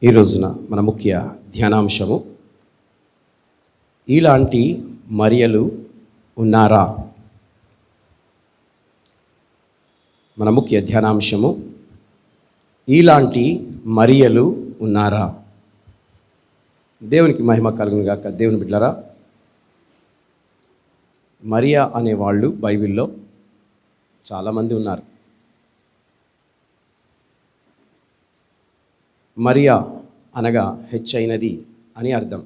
ఈ రోజున మన ముఖ్య ధ్యానాంశము, ఇలాంటి మరియలు ఉన్నారా? మన ముఖ్య ధ్యానాంశము, ఇలాంటి మరియలు ఉన్నారా? దేవునికి మహిమ కలుగును గాక. దేవుని బిడ్డలారా, మరియా అనేవాళ్ళు బైబిల్లో చాలామంది ఉన్నారు. మరియా అనగా హెచ్చైనది అని అర్థం.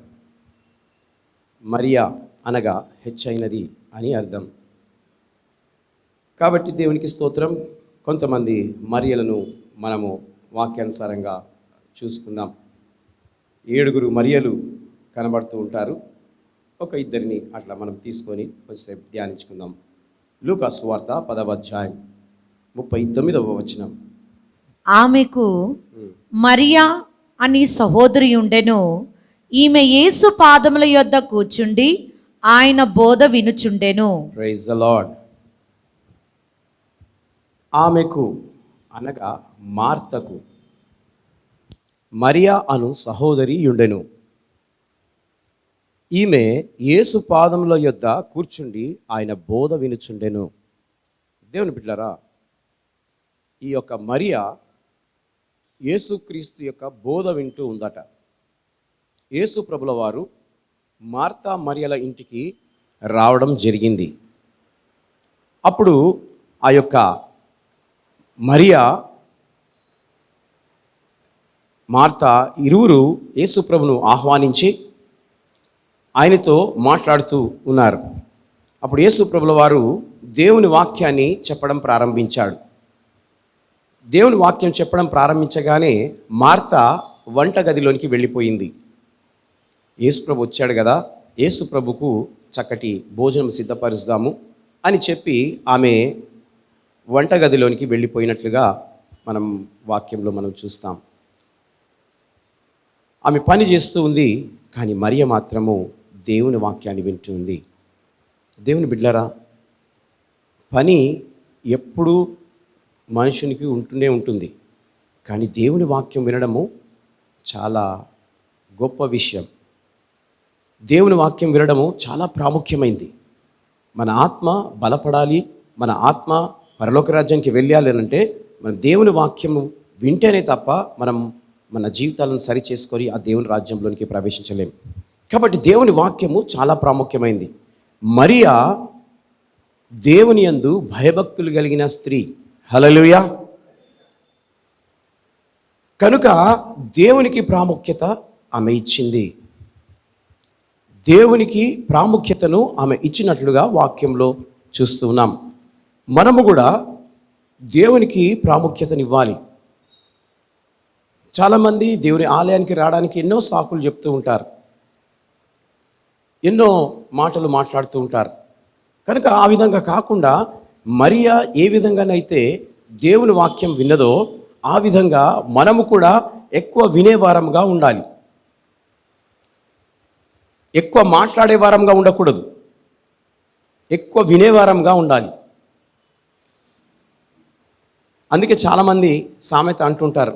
మరియా అనగా హెచ్చైనది అని అర్థం. కాబట్టి దేవునికి స్తోత్రం. కొంతమంది మరియలను మనము వాక్యానుసారంగా చూసుకుందాం. 7 మరియలు కనబడుతూ ఉంటారు. ఒక ఇద్దరిని అట్లా మనం తీసుకొని కొంచెంసేపు ధ్యానించుకుందాం. లూకా సువార్త 10వ అధ్యాయం 39వ వచనం. ఆమెకు మరియా అని సహోదరి ఉండెను. ఈమె యేసు పాదముల యొద్ద కూర్చుండి ఆయన బోధ వినుచుండెను. Praise the lord. ఆమెకు అనగా మార్తకు మరియా అను సహోదరి ఉండెను. ఈమె యేసు పాదముల యొద్ద కూర్చుండి ఆయన బోధ వినుచుండెను. దేవుని బిడ్డలారా, ఈ యొక్క మరియా యేసుక్రీస్తు యొక్క బోధ వింటూ ఉందట. యేసు ప్రభుల వారు మార్తా మరియల ఇంటికి రావడం జరిగింది. అప్పుడు ఆ యొక్క మరియా, మార్తా ఇరువురు యేసు ప్రభును ఆహ్వానించి ఆయనతో మాట్లాడుతూ ఉన్నారు. అప్పుడు యేసు ప్రభుల వారు దేవుని వాక్యాన్ని చెప్పడం ప్రారంభించాడు. దేవుని వాక్యం చెప్పడం ప్రారంభించగానే మార్తా వంటగదిలోనికి వెళ్ళిపోయింది. యేసు ప్రభు వచ్చాడు కదా, యేసు ప్రభుకు చక్కటి భోజనం సిద్ధపరుస్తాము అని చెప్పి ఆమె వంటగదిలోనికి వెళ్ళిపోయినట్లుగా మనం వాక్యంలో మనం చూస్తాం. ఆమె పని చేస్తూ ఉంది, కానీ మరియ మాత్రము దేవుని వాక్యాన్ని వింటూ ఉంది. దేవుని బిడ్డలారా, పని ఎప్పుడూ మనుషునికి ఉంటూనే ఉంటుంది, కానీ దేవుని వాక్యం వినడము చాలా గొప్ప విషయం. దేవుని వాక్యం వినడము చాలా ప్రాముఖ్యమైంది. మన ఆత్మ బలపడాలి, మన ఆత్మ పరలోక రాజ్యానికి వెళ్ళాలి అంటే మన దేవుని వాక్యము వింటేనే తప్ప మనం మన జీవితాలను సరి చేసుకొని ఆ దేవుని రాజ్యంలోనికి ప్రవేశించలేము. కాబట్టి దేవుని వాక్యము చాలా ప్రాముఖ్యమైంది. మరియా దేవుని యందు భయభక్తులు కలిగిన స్త్రీ. హల్లెలూయా. కనుక దేవునికి ప్రాముఖ్యత ఆమె ఇచ్చింది. దేవునికి ప్రాముఖ్యతను ఆమె ఇచ్చినట్లుగా వాక్యంలో చూస్తూ ఉన్నాం. మనము కూడా దేవునికి ప్రాముఖ్యతనివ్వాలి. చాలామంది దేవుని ఆలయానికి రావడానికి ఎన్నో సాకులు చెప్తూ ఉంటారు, ఎన్నో మాటలు మాట్లాడుతూ ఉంటారు. కనుక ఆ విధంగా కాకుండా మరియా ఏ విధంగానైతే దేవుని వాక్యం విన్నదో ఆ విధంగా మనము కూడా ఎక్కువ వినేవారంగా ఉండాలి. ఎక్కువ మాట్లాడే వారంగా ఉండకూడదు, ఎక్కువ వినేవారంగా ఉండాలి. అందుకే చాలామంది సామెత అంటుంటారు,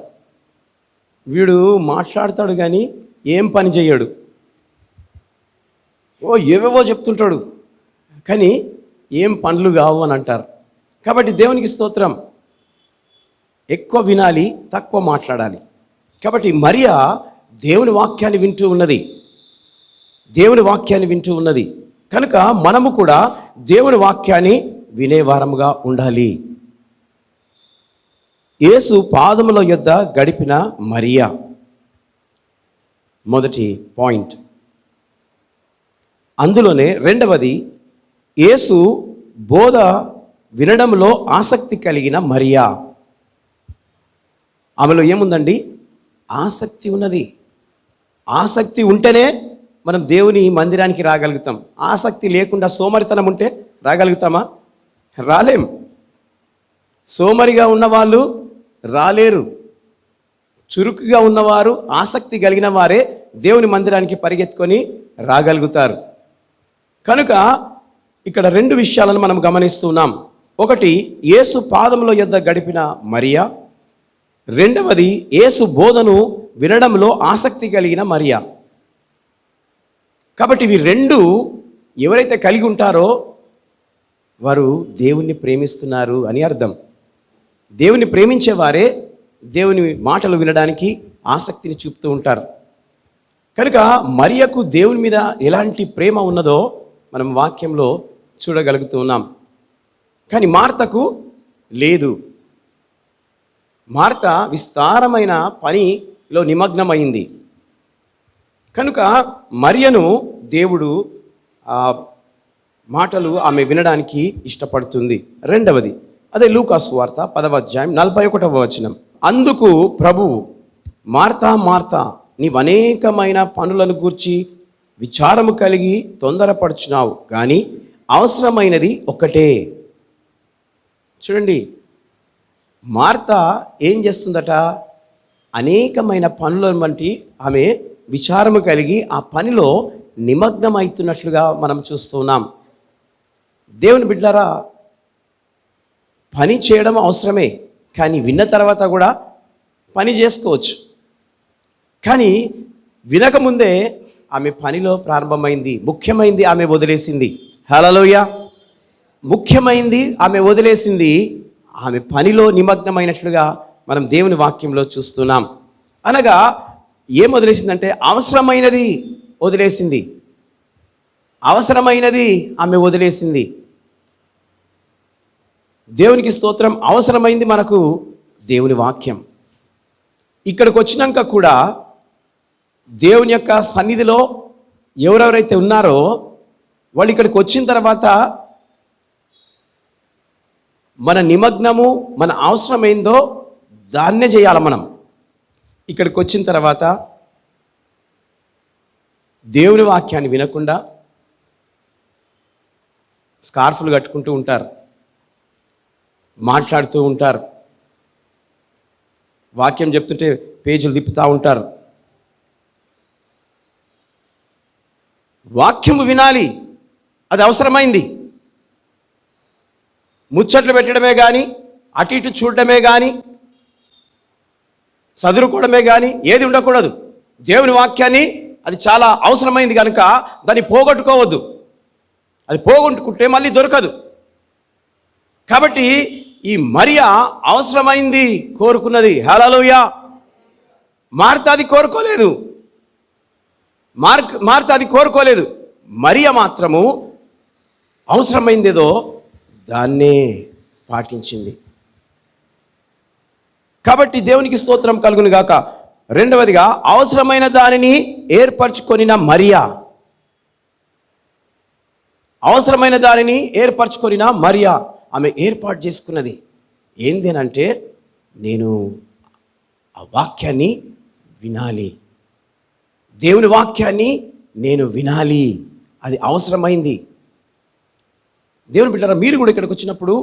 వీడు మాట్లాడతాడు కానీ ఏం పని చేయడు, ఏవేవో చెప్తుంటాడు కానీ ఏం పనులు కావు అని అంటారు. కాబట్టి దేవునికి స్తోత్రం, ఎక్కువ వినాలి, తక్కువ మాట్లాడాలి. కాబట్టి మరియా దేవుని వాక్యాన్ని వింటూ ఉన్నది, దేవుని వాక్యాన్ని వింటూ ఉన్నది. కనుక మనము కూడా దేవుని వాక్యాన్ని వినేవారముగా ఉండాలి. యేసు పాదముల యొద్ద గడిపిన మరియా, మొదటి పాయింట్. అందులోనే రెండవది, యేసు బోధ వినడంలో ఆసక్తి కలిగిన మరియా. ఆమెలో ఏముందండి? ఆసక్తి ఉన్నది. ఆసక్తి ఉంటేనే మనం దేవుని మందిరానికి రాగలుగుతాం. ఆసక్తి లేకుండా సోమరితనం ఉంటే రాగలుగుతామా? రాలేం. సోమరిగా ఉన్నవాళ్ళు రాలేరు. చురుకుగా ఉన్నవారు, ఆసక్తి కలిగిన వారే దేవుని మందిరానికి పరిగెత్తుకొని రాగలుగుతారు. కనుక ఇక్కడ 2 విషయాలను మనం గమనిస్తున్నాం. ఒకటి, యేసు పాదముల యొద్ద గడిపిన మరియా. రెండవది, యేసు బోధను వినడంలో ఆసక్తి కలిగిన మరియా. కాబట్టి ఇవి రెండు ఎవరైతే కలిగి ఉంటారో వారు దేవుణ్ణి ప్రేమిస్తున్నారు అని అర్థం. దేవుని ప్రేమించేవారే దేవుని మాటలు వినడానికి ఆసక్తిని చూపుతూ ఉంటారు. కనుక మరియకు దేవుని మీద ఎలాంటి ప్రేమ ఉన్నదో మనం వాక్యంలో చూడగలుగుతూ ఉన్నాం. కానీ మార్తకు లేదు. మార్త విస్తారమైన పనిలో నిమగ్నమైంది. కనుక మరియను దేవుడు మాటలు ఆమె వినడానికి ఇష్టపడుతుంది. రెండవది అదే లూకా సువార్త 10వ అధ్యాయం 41వ వచనం. అందుకు ప్రభువు, మార్తా మార్తా, నీవు అనేకమైన పనులను గూర్చి విచారము కలిగి తొందరపడుచున్నావు, కానీ అవసరమైనది ఒక్కటే. చూడండి, మార్త ఏం చేస్తుందట? అనేకమైన పనులను బట్టి ఆమె విచారము కలిగి ఆ పనిలో నిమగ్నమవుతున్నట్లుగా మనం చూస్తున్నాం. దేవుని బిడ్డలారా, పని చేయడం అవసరమే, కానీ విన్న తర్వాత కూడా పని చేసుకోవచ్చు. కానీ వినకముందే ఆమె పనిలో ప్రారంభమైంది. ముఖ్యమైంది ఆమె వదిలేసింది. హల్లెలూయా. ముఖ్యమైంది ఆమె వదిలేసింది, ఆమె పనిలో నిమగ్నమైనట్లుగా మనం దేవుని వాక్యంలో చూస్తున్నాం. అనగా ఏం వదిలేసిందంటే అవసరమైనది వదిలేసింది. అవసరమైనది ఆమె వదిలేసింది. దేవునికి స్తోత్రం. అవసరమైంది మనకు దేవుని వాక్యం. ఇక్కడికి వచ్చినాక కూడా దేవుని యొక్క సన్నిధిలో ఎవరెవరైతే ఉన్నారో వాళ్ళు ఇక్కడికి వచ్చిన తర్వాత మన నిమగ్నము, మన అవసరమైందో దాన్నే చేయాలి. మనం ఇక్కడికి వచ్చిన తర్వాత దేవుని వాక్యాన్ని వినకుండా స్కార్ఫ్లు కట్టుకుంటూ ఉంటారు, మాట్లాడుతూ ఉంటారు, వాక్యం చెప్తుంటే పేజీలు తిప్పుతూ ఉంటారు. వాక్యము వినాలి, అది అవసరమైంది. ముచ్చట్లు పెట్టడమే కానీ, అటు ఇటు చూడడమే కానీ, చదువుకోవడమే కానీ ఏది ఉండకూడదు. దేవుని వాక్యాన్ని అది చాలా అవసరమైంది కనుక దాన్ని పోగొట్టుకోవద్దు. అది పోగొట్టుకుంటే మళ్ళీ దొరకదు. కాబట్టి ఈ మరియా అవసరమైంది కోరుకున్నది. హల్లెలూయా. మార్త అది కోరుకోలేదు. మార్త అది కోరుకోలేదు. మరియా మాత్రము అవసరమైందేదో దాన్నే పాటించింది. కాబట్టి దేవునికి స్తోత్రం కలుగును గాక. రెండవదిగా అవసరమైన దానిని ఏర్పరచుకొనిన మరియా. అవసరమైన దానిని ఏర్పరచుకొనిన మరియా ఆమె ఏర్పాటు చేసుకున్నది ఏందేనంటే, నేను ఆ వాక్యాన్ని వినాలి, దేవుని వాక్యాన్ని నేను వినాలి, అది అవసరమైంది. దేవుని బిడ్డలారా, మీరు కూడా ఇక్కడికి వచ్చినప్పుడు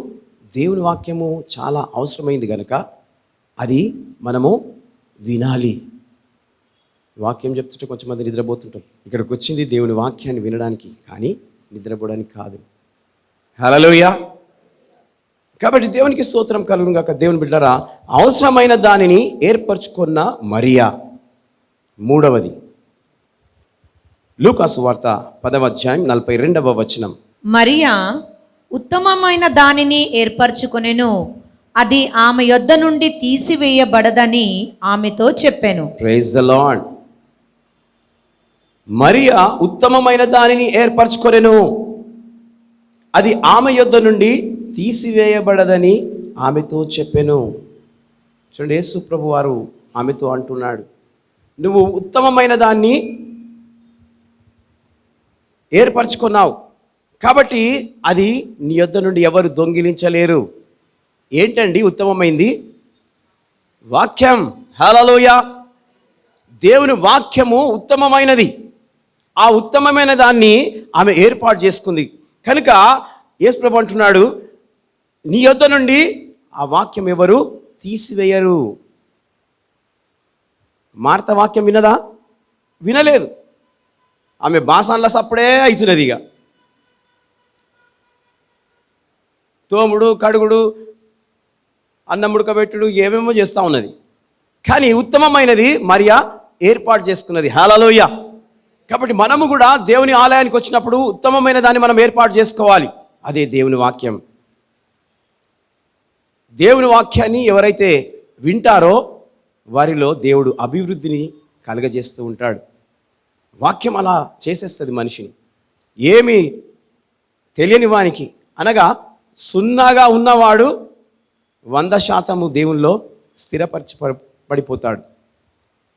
దేవుని వాక్యము చాలా అవసరమైంది కనుక అది మనము వినాలి. వాక్యం చెప్తుంటే కొంచెంమంది నిద్రపోతుంటారు. ఇక్కడికి వచ్చింది దేవుని వాక్యాన్ని వినడానికి, కానీ నిద్రపోవడానికి కాదు. హల్లెలూయా. కాబట్టి దేవునికి స్తోత్రం కలుగును గాక. దేవుని బిడ్డలారా, అవసరమైన దానిని ఏర్పరచుకున్న మరియా. మూడవది లూకా సువార్త 10వ అధ్యాయం 42వ వచనం. మరియా ఉత్తమమైన దానిని ఏర్పరచుకొనెను, అది ఆమె యొద్ద నుండి తీసివేయబడదని ఆమెతో చెప్పెను. Praise the lord. మరియా ఉత్తమమైన దానిని ఏర్పరచుకొనెను, అది ఆమె యొద్ద నుండి తీసివేయబడదని ఆమెతో చెప్పెను. చూడండి, యేసు ప్రభు వారు ఆమెతో అంటున్నాడు, నువ్వు ఉత్తమమైన దాన్ని ఏర్పరచుకున్నావు కాబట్టి అది నీ యొద్ద నుండి ఎవరు దొంగిలించలేరు. ఏంటండి ఉత్తమమైంది? వాక్యం. హల్లెలూయా. దేవుని వాక్యము ఉత్తమమైనది. ఆ ఉత్తమమైన దాన్ని ఆమె ఏర్పాటు చేసుకుంది కనుక యేసు ప్రభు అంటున్నాడు, నీ యొద్ద నుండి ఆ వాక్యం ఎవరు తీసివేయరు. మార్త వాక్యం వినదా? వినలేదు. ఆమె బాసాన్ల సప్పుడే అవుతున్నది. ఇక తోముడు, కడుగుడు, అన్నం ఉడకబెట్టుడు ఏమేమో చేస్తూ ఉన్నది. కానీ ఉత్తమమైనది మరియా ఏర్పాటు చేసుకున్నది. హల్లెలూయా. కాబట్టి మనము కూడా దేవుని ఆలయానికి వచ్చినప్పుడు ఉత్తమమైన దాన్ని మనం ఏర్పాటు చేసుకోవాలి. అదే దేవుని వాక్యం. దేవుని వాక్యాన్ని ఎవరైతే వింటారో వారిలో దేవుడు అభివృద్ధిని కలుగజేస్తూ ఉంటాడు. వాక్యం అలా చేసేస్తుంది మనిషిని. ఏమి తెలియని వానికి, అనగా సున్నాగా ఉన్నవాడు 100% దేవునిలో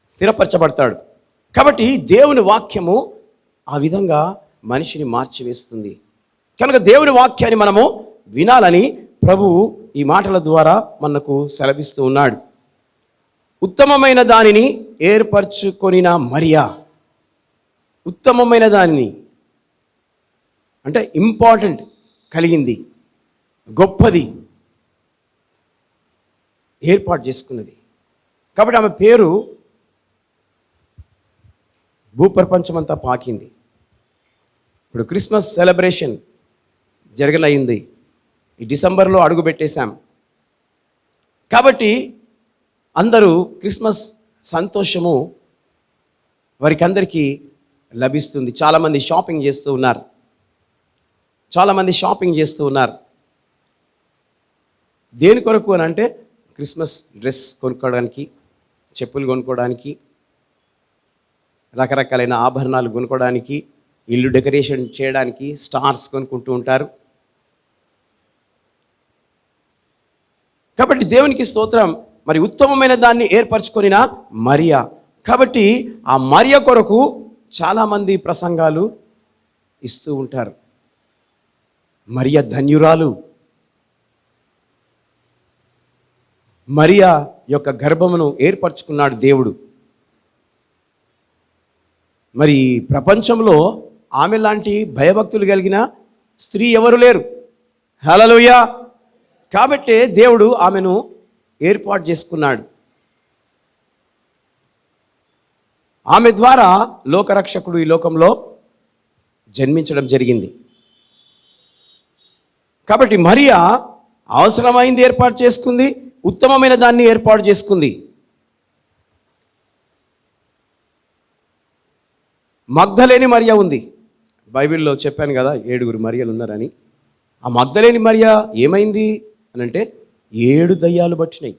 స్థిరపరచబడతాడు. కాబట్టి దేవుని వాక్యము ఆ విధంగా మనిషిని మార్చివేస్తుంది. కనుక దేవుని వాక్యాన్ని మనము వినాలని ప్రభువు ఈ మాటల ద్వారా మనకు సెలవిస్తూ ఉన్నాడు. ఉత్తమమైన దానిని ఏర్పరచుకొనిన మరియా, ఉత్తమమైన దానిని అంటే ఇంపార్టెంట్ కలిగింది, గొప్పది ఏర్పాటు చేసుకున్నది. కాబట్టి ఆమె పేరు భూప్రపంచమంతా పాకింది. ఇప్పుడు క్రిస్మస్ సెలబ్రేషన్ జరగనయింది. ఈ డిసెంబర్లో అడుగు పెట్టేశాం. కాబట్టి అందరూ క్రిస్మస్ సంతోషము వారికి అందరికీ లభిస్తుంది. చాలామంది షాపింగ్ చేస్తూ ఉన్నారు. దేని కొరకు అని అంటే క్రిస్మస్ డ్రెస్ కొనుక్కోవడానికి, చెప్పులు కొనుక్కోవడానికి, రకరకాలైన ఆభరణాలు కొనుక్కోవడానికి, ఇల్లు డెకరేషన్ చేయడానికి స్టార్స్ కొనుక్కుంటూ ఉంటారు. కాబట్టి దేవునికి స్తోత్రం. మరి ఉత్తమమైన దాన్ని ఏర్పరచుకొనిన మరియా. కాబట్టి ఆ మరియ కొరకు చాలామంది ప్రసంగాలు ఇస్తూ ఉంటారు. మరియ ధన్యురాలు, మరియా యొక్క గర్భమును ఏర్పరచుకున్నాడు దేవుడు. మరి ప్రపంచంలో ఆమె లాంటి భయభక్తులు కలిగిన స్త్రీ ఎవరు లేరు. హల్లెలూయా. కాబట్టే దేవుడు ఆమెను ఏర్పాటు చేసుకున్నాడు. ఆమె ద్వారా లోకరక్షకుడు ఈ లోకంలో జన్మించడం జరిగింది. కాబట్టి మరియా అవసరమైంది ఏర్పాటు చేసుకుంది, ఉత్తమమైన దాన్ని ఏర్పాటు చేసుకుంది. మగ్ధలేని మరియ ఉంది. బైబిల్లో చెప్పాను కదా 7 మరియలు ఉన్నారని. ఆ మగ్ధలేని మరియ ఏమైంది అని అంటే 7 దయ్యాలు పట్టినాయి.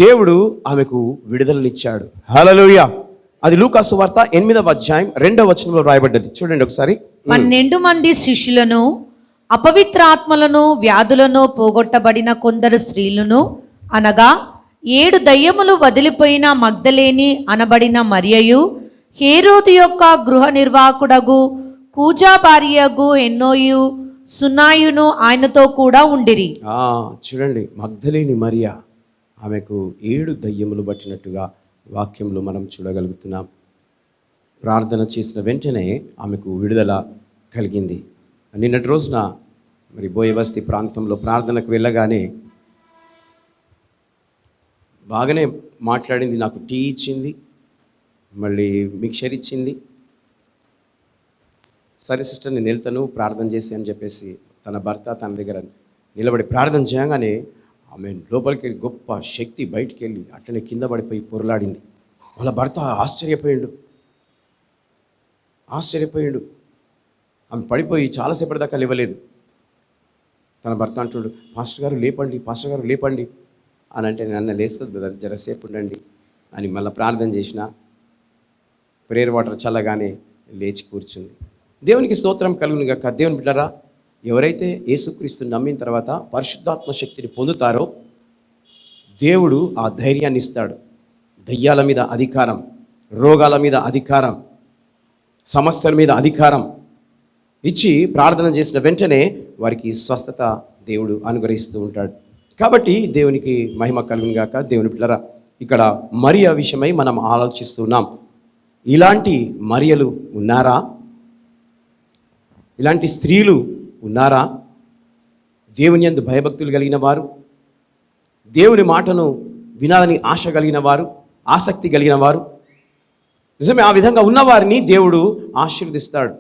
దేవుడు ఆమెకు విడుదలనిచ్చాడు. హల్లెలూయా. అది లూకా సువార్త 8వ అధ్యాయం 2వ వచనంలో రాయబడ్డది. చూడండి ఒకసారి. 12 మంది శిష్యులను, అపవిత్రాత్మలను, వ్యాధులను పోగొట్టబడిన కొందరు స్త్రీలను, అనగా 7 దయ్యములు వదిలిపోయిన మగ్ధలేని అనబడిన మరియయు, హేరోదు యొక్క గృహ నిర్వాహకుడగు కూజా భార్యగు ఎన్నోయు సున్నాయును ఆయనతో కూడా ఉండిరి. చూడండి, మగ్ధలేని మరియ, ఆమెకు 7 దయ్యములు పట్టినట్టుగా వాక్యంలో మనం చూడగలుగుతున్నాం. ప్రార్థన చేసిన వెంటనే ఆమెకు విడుదల కలిగింది. నిన్నటి రోజున మరి బోయబస్తీ ప్రాంతంలో ప్రార్థనకు వెళ్ళగానే బాగానే మాట్లాడింది. నాకు టీ ఇచ్చింది, మళ్ళీ మిక్చర్ ఇచ్చింది. సరే సిస్టర్, నేను వెళ్తాను ప్రార్థన చేసి అని చెప్పేసి తన భర్త తన దగ్గర నిలబడి ప్రార్థన చేయగానే ఆమె లోపలికి వెళ్ళి గొప్ప శక్తి బయటికి వెళ్ళి అట్లనే కింద పడిపోయి పొరలాడింది. వాళ్ళ భర్త ఆశ్చర్యపోయాడు. ఆమె పడిపోయి చాలాసేపటి దాకా లేవలేదు. తన భర్త అంటున్నాడు, పాస్టర్ గారు లేపండి అని అంటే, నన్ను లేస్తుంది బ్రదర్, జరసేపు ఉండండి అని మళ్ళీ ప్రార్థన చేసిన. ప్రేయర్ వాటర్ చల్లగానే లేచి కూర్చుంది. దేవునికి స్తోత్రం కలుగును గాక. దేవుని బిడ్డరా, ఎవరైతే యేసుక్రీస్తుని నమ్మిన తర్వాత పరిశుద్ధాత్మ శక్తిని పొందుతారో దేవుడు ఆ ధైర్యాన్ని ఇస్తాడు. దయ్యాల మీద అధికారం, రోగాల మీద అధికారం, సమస్యల మీద అధికారం ఇచ్చి ప్రార్థన చేసిన వెంటనే వారికి స్వస్థత దేవుడు అనుగ్రహిస్తూ ఉంటాడు. కాబట్టి దేవునికి మహిమ కలుగును గాక. దేవుని బిడ్డరా, ఇక్కడ మరియ విషయమై మనం ఆలోచిస్తున్నాం. ఇలాంటి మరియలు ఉన్నారా? ఇలాంటి స్త్రీలు ఉన్నారా? దేవుని యందు భయభక్తులు కలిగిన వారు, దేవుని మాటను వినాలని ఆశ కలిగిన వారు, ఆసక్తి కలిగిన వారు. నిజమే, ఆ విధంగా ఉన్నవారిని దేవుడు ఆశీర్వదిస్తాడు.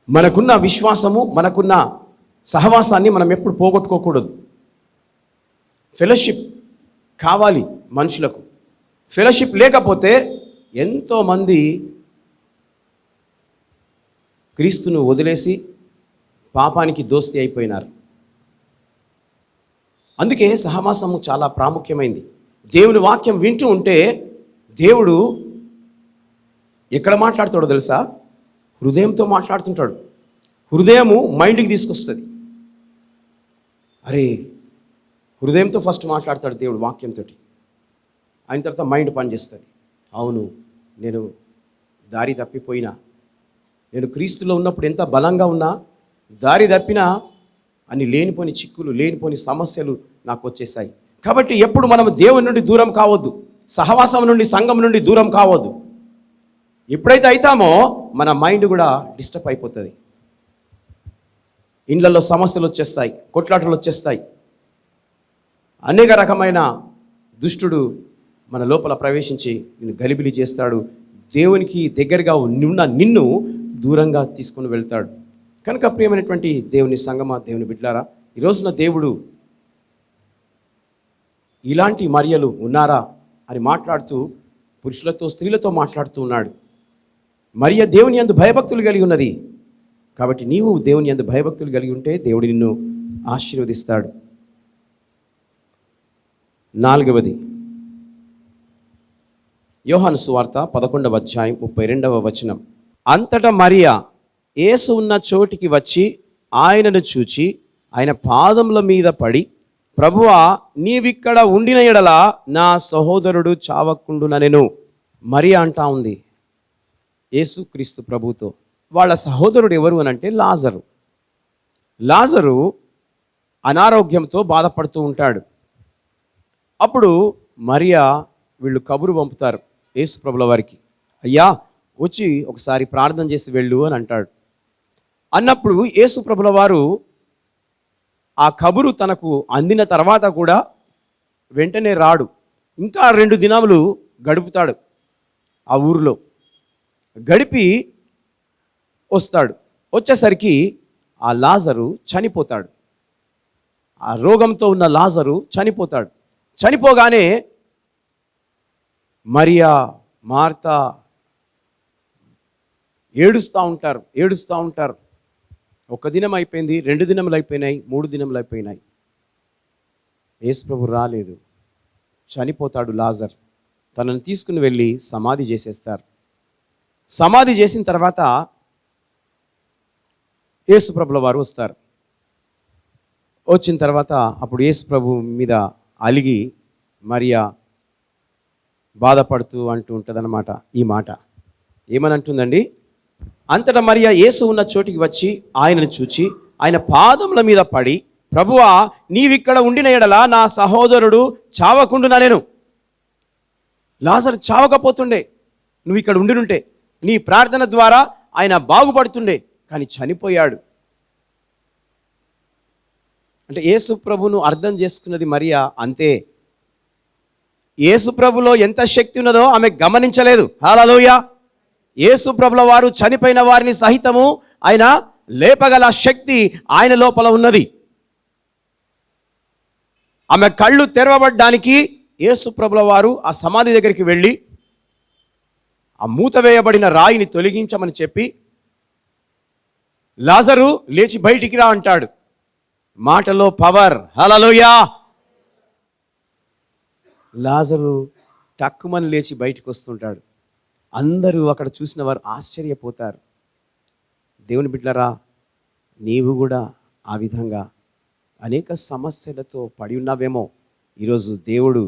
మనకున్న విశ్వాసము, మనకున్న సహవాసాన్ని మనం ఎప్పుడు పోగొట్టుకోకూడదు. ఫెలోషిప్ కావాలి. మనుషులకు. ఫెలోషిప్ లేకపోతే ఎంతోమంది క్రీస్తును వదిలేసి పాపానికి దోస్తీ అయిపోయినారు. అందుకే సహవాసము చాలా ప్రాముఖ్యమైంది. దేవుని వాక్యం వింటూ ఉంటే దేవుడు ఎక్కడ మాట్లాడతాడో తెలుసా? హృదయంతో మాట్లాడుతుంటాడు. హృదయము మైండ్కి తీసుకొస్తుంది. అరే, హృదయంతో ఫస్ట్ మాట్లాడతాడు దేవుడు వాక్యంతో. ఆయన తర్వాత మైండ్ పనిచేస్తుంది. అవును, నేను దారి తప్పిపోయినా, నేను క్రీస్తులో ఉన్నప్పుడు ఎంత బలంగా ఉన్నా, దారి తప్పినా అన్ని లేనిపోని చిక్కులు, లేనిపోని సమస్యలు నాకు వచ్చేసాయి. కాబట్టి ఎప్పుడు మనం దేవుని నుండి దూరం కావద్దు, సహవాసం నుండి, సంఘం నుండి దూరం కావద్దు. ఎప్పుడైతే అవుతామో మన మైండ్ కూడా డిస్టర్బ్ అయిపోతుంది. ఇండ్లలో సమస్యలు వచ్చేస్తాయి, కొట్లాటలు వచ్చేస్తాయి. అనేక రకమైన దుష్టుడు మన లోపల ప్రవేశించి నిన్ను గలిబిలి చేస్తాడు. దేవునికి దగ్గరగా ఉన్న నిన్ను దూరంగా తీసుకొని వెళ్తాడు. కనుక ప్రియమైనటువంటి దేవుని సంగమా, దేవుని బిడ్డలారా, ఈ రోజున దేవుడు ఇలాంటి మరియలు ఉన్నారా అని మాట్లాడుతూ పురుషులతో, స్త్రీలతో మాట్లాడుతూ ఉన్నాడు. మరియ దేవుని యందు భయభక్తులు కలిగి ఉన్నది. కాబట్టి నీవు దేవుని యందు భయభక్తులు కలిగి ఉంటే దేవుడు నిన్ను ఆశీర్వదిస్తాడు. 4వది, యోహాను సువార్త 11వ అధ్యాయం 32వ వచనం. అంతటా మరియా యేసు ఉన్న చోటికి వచ్చి ఆయనను చూచి ఆయన పాదముల మీద పడి, ప్రభువా, నీవిక్కడ ఉండిన ఎడల నా సహోదరుడు చావకుండుననెను. మరియా అంటా ఉంది యేసు క్రీస్తు ప్రభుతో. వాళ్ళ సహోదరుడు ఎవరు అనంటే లాజరు. లాజరు అనారోగ్యంతో బాధపడుతూ ఉంటాడు. అప్పుడు మరియా వీళ్ళు కబురు పంపుతారు యేసు ప్రభుల వారికి, అయ్యా వచ్చి ఒకసారి ప్రార్థన చేసి వెళ్ళు అని అంటాడు. అన్నప్పుడు యేసు ప్రభుల వారు ఆ కబురు తనకు అందిన తర్వాత కూడా వెంటనే రాడు. ఇంకా 2 దినములు గడుపుతాడు ఆ ఊరిలో. గడిపి వస్తాడు. వచ్చేసరికి ఆ లాజరు చనిపోతాడు. ఆ రోగంతో ఉన్న లాజరు చనిపోతాడు. చనిపోగానే మరియా, మార్తా ఏడుస్తూ ఉంటారు. 1 దినం అయిపోయింది, 2 దినములు అయిపోయినాయి, 3 దినములు అయిపోయినాయి. యేసు ప్రభు రాలేదు. చనిపోతాడు లాజర్. తనను తీసుకుని వెళ్ళి సమాధి చేసేస్తారు. సమాధి చేసిన తర్వాత యేసు ప్రభుల వారు వస్తారు. వచ్చిన తర్వాత అప్పుడు యేసు ప్రభు మీద అలిగి మరియా బాధపడుతూ అంటూ ఉంటుందన్నమాట. ఈ మాట ఏమని అంటుందండి? అంతటా మరియా యేసు ఉన్న చోటికి వచ్చి ఆయనను చూచి ఆయన పాదముల మీద పడి, ప్రభువా, నీవిక్కడ ఉండిన ఎడల నా సహోదరుడు చావకుండుననెను. లాజరు చావకపోతుండే, నువ్వు ఇక్కడ ఉండినుంటే నీ ప్రార్థన ద్వారా ఆయన బాగుపడుతుండే, కానీ చనిపోయాడు. అంటే యేసు ప్రభును అర్థం చేసుకున్నది మరియా అంతే. యేసు ప్రభులో ఎంత శక్తి ఉన్నదో ఆమె గమనించలేదు. హల్లెలూయా. యేసు ప్రభుల వారు చనిపోయిన వారిని సహితము ఆయన లేపగల శక్తి ఆయన లోపల ఉన్నది. ఆమె కళ్ళు తెరవబడ్డానికి యేసు ప్రభుల వారు ఆ సమాధి దగ్గరికి వెళ్ళి ఆ మూత వేయబడిన రాయిని తొలగించమని చెప్పి, లాజరు లేచి బయటికి రా అంటాడు. మాటలో పవర్. హల్లెలూయా. లాజరు టక్కుమని లేచి బయటికి వస్తుంటాడు. అందరూ అక్కడ చూసిన వారు ఆశ్చర్యపోతారు. దేవుని బిడ్డలారా, నీవు కూడా ఆ విధంగా అనేక సమస్యలతో పడి ఉన్నావేమో. ఈరోజు దేవుడు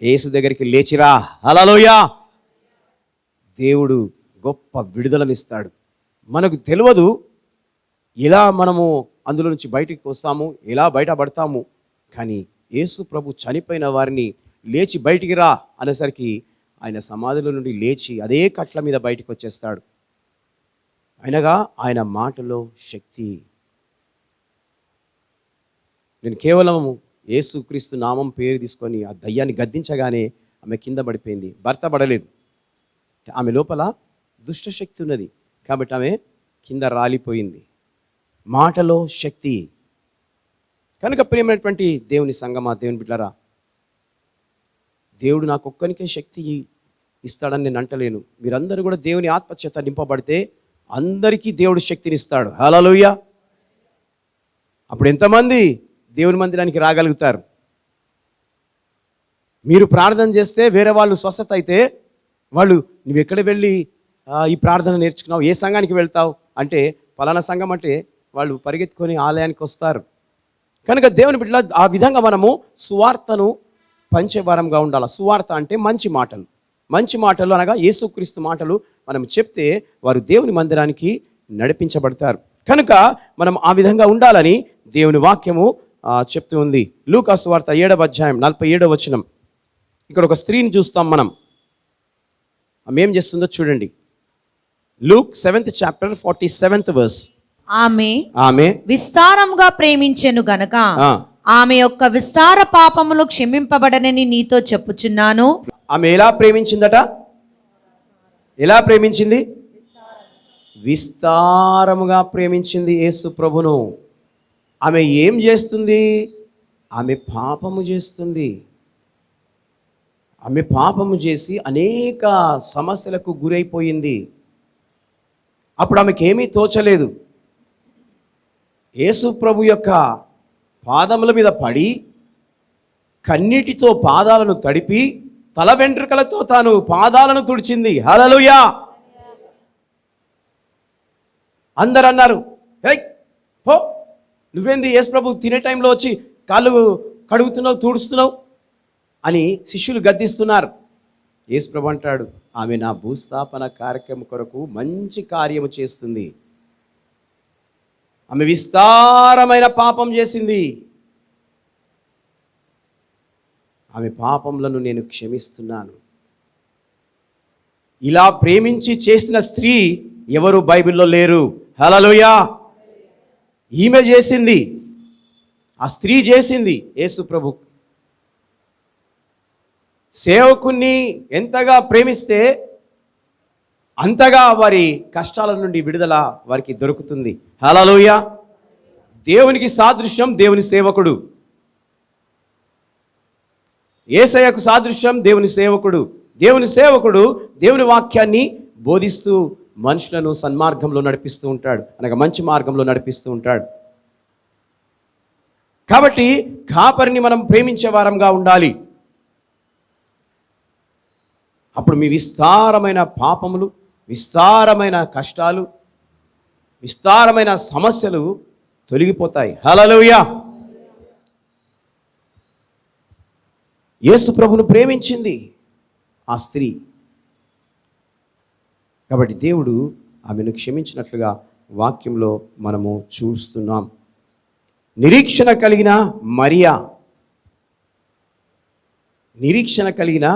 యేసు దగ్గరికి లేచిరా. హల్లెలూయా. దేవుడు గొప్ప విడుదలనిస్తాడు. మనకు తెలియదు ఎలా మనము అందులో నుంచి బయటికి వస్తాము, ఎలా బయటపడతాము. కానీ యేసు ప్రభు చనిపోయిన వారిని లేచి బయటికి రా అనేసరికి ఆయన సమాధిలో నుండి లేచి అదే కట్ల మీద బయటికి వచ్చేస్తాడు. అయినగా ఆయన మాటలో శక్తి. నేను కేవలం యేసుక్రీస్తు నామం పేరు తీసుకొని ఆ దయ్యాన్ని గద్దించగానే ఆమె కింద పడిపోయింది. భర్త పడలేదు. ఆమె లోపల దుష్టశక్తి ఉన్నది కాబట్టి ఆమె కింద రాలిపోయింది. మాటలో శక్తి. కనుక ప్రియమైనటువంటి దేవుని సంగమా, దేవుని బిడ్డలారా, దేవుడు నాకు ఒక్కనికే శక్తి ఇస్తాడని నేను అంటలేను. మీరందరూ కూడా దేవుని ఆత్మచేత నింపబడితే అందరికీ దేవుడు శక్తిని ఇస్తాడు. హల్లెలూయా. అప్పుడు ఎంతమంది దేవుని మందిరానికి రాగలుగుతారు? మీరు ప్రార్థన చేస్తే వేరే వాళ్ళు స్వస్థత అయితే వాళ్ళు నువ్వు ఎక్కడ వెళ్ళి ఈ ప్రార్థన నేర్చుకున్నావు, ఏ సంఘానికి వెళ్తావు అంటే పలానా సంఘం అంటే వాళ్ళు పరిగెత్తుకొని ఆలయానికి వస్తారు. కనుక దేవుని బిడ్డల ఆ విధంగా మనము సువార్తను పంచేవారంగా ఉండాలి. సువార్త అంటే మంచి మాటలు, మంచి మాటలు అనగా యేసుక్రీస్తు మాటలు మనం చెప్తే వారు దేవుని మందిరానికి నడిపించబడతారు. కనుక మనం ఆ విధంగా ఉండాలని దేవుని వాక్యము చెప్తూ ఉంది. లూకా సువార్త 7వ అధ్యాయం 47వ వచనం. ఇక్కడ ఒక స్త్రీని చూస్తాం మనం. ఆమె ఏం చేస్తుందో చూడండి. Luke 7th chapter 47th verse. ఆమె విస్తారముగా ప్రేమించెను గనక ఆమె యొక్క విస్తార పాపములు క్షమింపబడనని నీతో చెప్పుచున్నాను. ఆమె ఎలా ప్రేమించిందట? ఎలా ప్రేమించింది? విస్తారముగా ప్రేమించింది యేసు ప్రభును. ఆమె ఏం చేస్తుంది? ఆమె పాపము చేస్తుంది. ఆమె పాపము చేసి అనేక సమస్యలకు గురైపోయింది. అప్పుడు ఆమెకి ఏమీ తోచలేదు. యేసు ప్రభు యొక్క పాదముల మీద పడి కన్నీటితో పాదాలను తడిపి తల వెంట్రుకలతో తాను పాదాలను తుడిచింది. హల్లెలూయా. అందరు అన్నారు, హే పో, నువ్వేంది యేసు ప్రభు తినే టైంలో వచ్చి కాళ్ళు కడుగుతున్నావు, తుడుస్తున్నావు అని శిష్యులు గద్దిస్తున్నారు. యేసు ప్రభు అంటాడు, ఆమె నా భూస్థాపన కార్యక్రమం కొరకు మంచి కార్యము చేస్తుంది. ఆమె విస్తారమైన పాపం చేసింది. ఆమె పాపములను నేను క్షమిస్తున్నాను. ఇలా ప్రేమించి చేసిన స్త్రీ ఎవరు బైబిల్లో లేరు. హల్లెలూయా. ఈమె చేసింది, ఆ స్త్రీ చేసింది. యేసు ప్రభు సేవకుణ్ణి ఎంతగా ప్రేమిస్తే అంతగా వారి కష్టాల నుండి విడుదల వారికి దొరుకుతుంది. హల్లెలూయా. దేవునికి సాదృశ్యం దేవుని సేవకుడు. యేసయ్యకు సాదృశ్యం దేవుని సేవకుడు. దేవుని సేవకుడు దేవుని వాక్యాన్ని బోధిస్తూ మనుషులను సన్మార్గంలో నడిపిస్తూ ఉంటాడు, అనగా మంచి మార్గంలో నడిపిస్తూ ఉంటాడు. కాబట్టి కాపరిని మనం ప్రేమించే వారంగా ఉండాలి. అప్పుడు మీ విస్తారమైన పాపములు, విస్తారమైన కష్టాలు, విస్తారమైన సమస్యలు తొలగిపోతాయి. హల్లెలూయా. యేసు ప్రభును ప్రేమించింది ఆ స్త్రీ. కాబట్టి దేవుడు ఆమెను క్షమించినట్లుగా వాక్యంలో మనము చూస్తున్నాం. నిరీక్షణ కలిగిన మరియా, నిరీక్షణ కలిగిన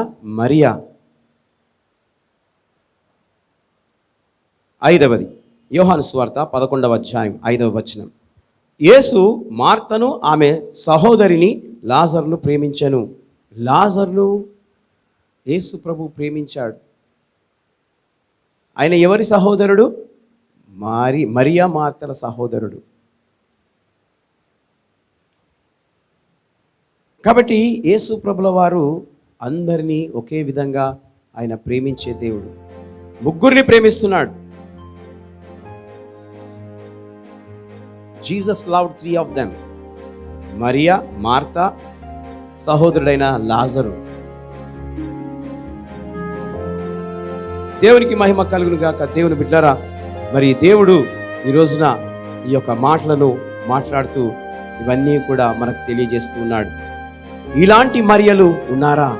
మరియా. 5వది యోహాను సువార్త 11వ అధ్యాయం 5వ వచనం. యేసు మార్తను ఆమె సహోదరిని లాజరును ప్రేమించెను. లాజరును యేసు ప్రభు ప్రేమించాడు. ఆయన ఎవరి సహోదరుడు? మరియా మార్తల సహోదరుడు. కాబట్టి యేసు ప్రభుల వారు అందరినీ ఒకే విధంగా ఆయన ప్రేమించే దేవుడు. ముగ్గురిని ప్రేమిస్తున్నాడు. Jesus loved 3 of them. Maria, Martha, సహోదరుడైన లాజరు. దేవునికి మహిమ కలుగును గాక. దేవుని బిడ్డలారా, మరి దేవుడు ఈ రోజున ఈ యొక్క మాటలను మాట్లాడుతూ ఇవన్నీ కూడా మనకు తెలియజేస్తూ ఉన్నాడు. ఇలాంటి మరియలు ఉన్నారా?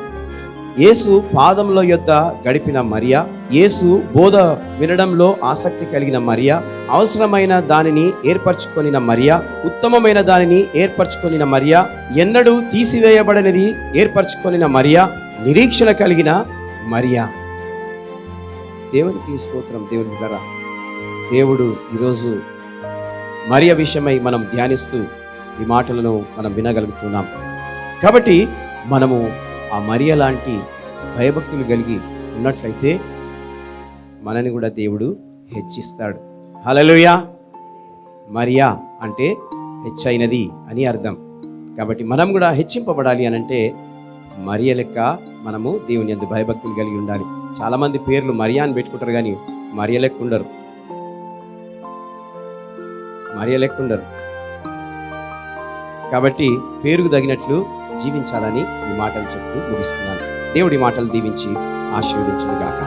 యేసు పాదముల యొద్ద గడిపిన మరియా, యేసు బోధ వినడంలో ఆసక్తి కలిగిన మరియా, అవసరమైన దానిని ఏర్పరచుకొనిన మరియా, ఉత్తమమైన దానిని ఏర్పరచుకొనిన మరియా, ఎన్నడూ తీసివేయబడనిది ఏర్పరచుకొనిన మరియా, నిరీక్షణ కలిగిన మరియా. దేవునికి స్తోత్రం. దేవుని బిడ్డలారా, దేవుడు ఈరోజు మరియ విషయమై మనం ధ్యానిస్తూ ఈ మాటలను మనం వినగలుగుతున్నాం. కాబట్టి మనము ఆ మరియ లాంటి భయభక్తులు కలిగి ఉన్నట్లయితే మనని కూడా దేవుడు హెచ్చిస్తాడు. హల్లెలూయా. మరియా అంటే హెచ్చైనది అని అర్థం. కాబట్టి మనం కూడా హెచ్చింపబడాలి అని అంటే మరియ లెక్క మనము దేవుని యందు భయభక్తులు కలిగి ఉండాలి. చాలామంది పేర్లు మరియా అని పెట్టుకుంటారు, కానీ మరియ లెక్క ఉండరు, మరియ లెక్క ఉండరు. కాబట్టి పేరుకు తగినట్లు జీవించాలని ఈ మాటలు చెప్తూ ముగిస్తున్నాను. దేవుడి మాటలు దీవించి ఆశీర్వదించును గాక.